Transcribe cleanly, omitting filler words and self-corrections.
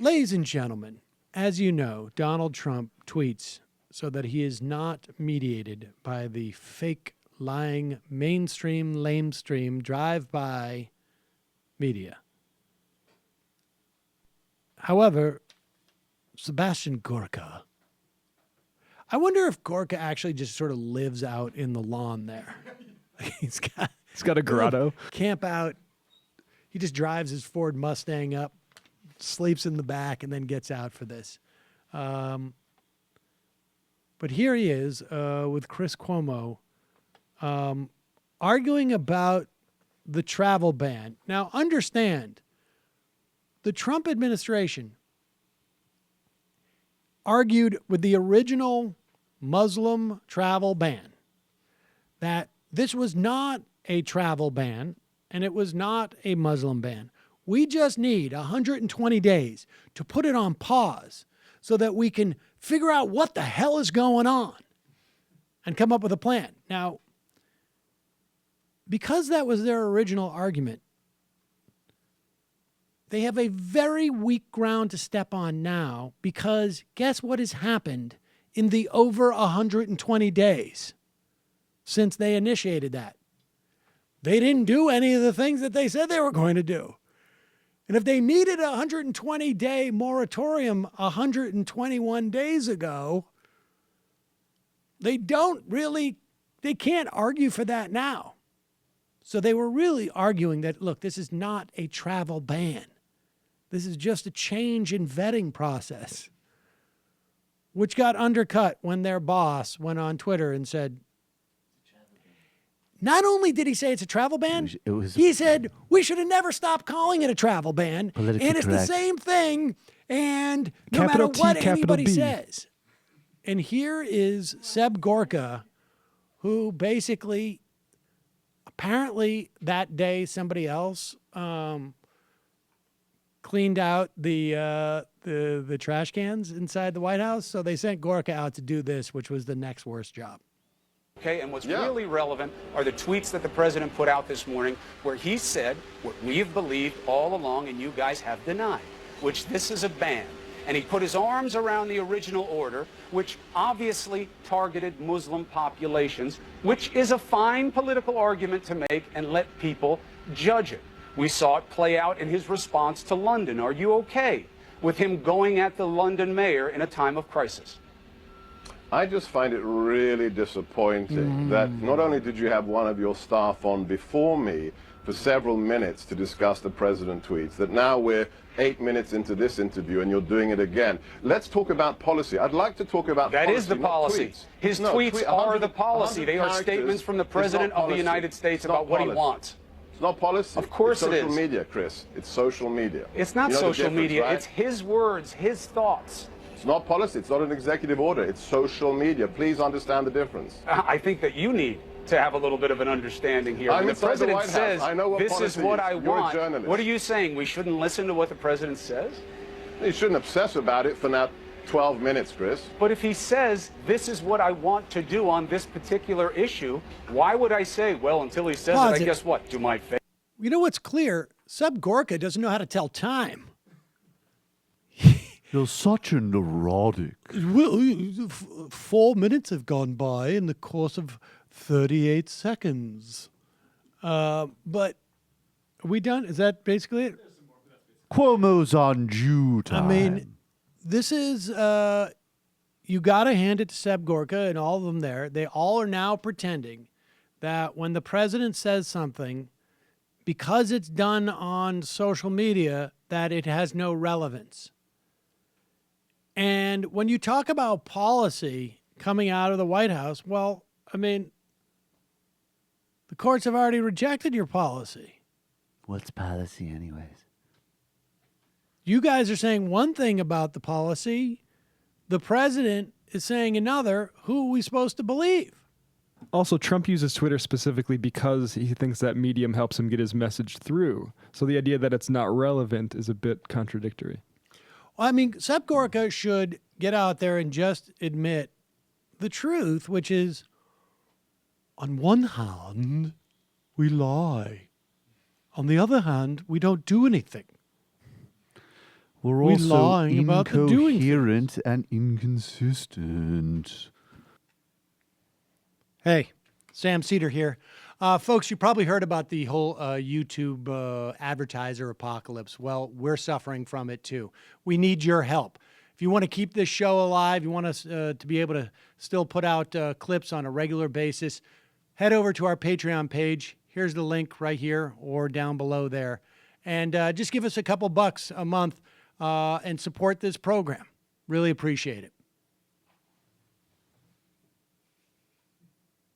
Ladies and gentlemen, as you know, Donald Trump tweets so that he is not mediated by the fake, lying, mainstream, lamestream, drive-by media. Hehowever, Sebastian Gorka, I wonder if Gorka actually just sort of lives out in the lawn there. He's got a grotto. Camp out. He just drives his Ford Mustang up, sleeps in the back, and then gets out for this. But here he is with Chris Cuomo arguing about the travel ban. Now, understand, the Trump administration argued with the original Muslim travel ban that this was not a travel ban and it was not a Muslim ban. We just need 120 days to put it on pause so that we can figure out what the hell is going on and come up with a plan. Now, because that was their original argument, they have a very weak ground to step on now because guess what has happened in the over 120 days since they initiated that? They didn't do any of the things that they said they were going to do. And if they needed a 120-day moratorium 121 days ago, they can't argue for that now. So they were really arguing that, look, this is not a travel ban. This is just a change in vetting process, which got undercut when their boss went on Twitter and said, not only did he say it's a travel ban, he said we should have never stopped calling it a travel ban. And it's the same thing. And no matter what anybody says. And here is Seb Gorka, who basically, apparently that day somebody else cleaned out the trash cans inside the White House. So they sent Gorka out to do this, which was the next worst job. Okay, and what's really relevant are the tweets that the president put out this morning where he said what we have believed all along and you guys have denied, which this is a ban. And he put his arms around the original order, which obviously targeted Muslim populations, which is a fine political argument to make and let people judge it. We saw it play out in his response to London. Are you okay with him going at the London mayor in a time of crisis? I just find it really disappointing that not only did you have one of your staff on before me for several minutes to discuss the president tweets, that now we're 8 minutes into this interview and you're doing it again. Let's talk about policy. I'd like to talk about that policy, is the policy. His tweets are the policy. They are statements from the president of the United States about what he wants. It's not policy. Of course it is. It's social media, Chris. It's social media. It's not social media. Right? It's his words, his thoughts. It's not policy. It's not an executive order. It's social media. Please understand the difference. I think that you need to have a little bit of an understanding here. When the president says, this is what I want, what are you saying? We shouldn't listen to what the president says? You shouldn't obsess about it for now 12 minutes, Chris. But if he says, this is what I want to do on this particular issue, why would I say, well, until he says it, I guess what? Do my face? You know what's clear? Seb Gorka doesn't know how to tell time. You're such a neurotic. Well, 4 minutes have gone by in the course of 38 seconds. But are we done? Is that basically it? Cuomo's on due time. I mean, this is, you got to hand it to Seb Gorka and all of them there. They all are now pretending that when the president says something, because it's done on social media, that it has no relevance. And when you talk about policy coming out of the White House, well, I mean, the courts have already rejected your policy. What's policy anyways? You guys are saying one thing about the policy. The president is saying another. Who are we supposed to believe? Also, Trump uses Twitter specifically because he thinks that medium helps him get his message through. So the idea that it's not relevant is a bit contradictory. I mean, Seb Gorka should get out there and just admit the truth, which is, on one hand, we lie. On the other hand, we don't do anything. We're We also lying about the doing incoherent and inconsistent. Hey, Sam Seder here. Folks, you probably heard about the whole YouTube advertiser apocalypse. Well, we're suffering from it too. We need your help. If you want to keep this show alive, you want us to be able to still put out clips on a regular basis, head over to our Patreon page. Here's the link right here or down below there. And just give us a couple bucks a month and support this program. Really appreciate it.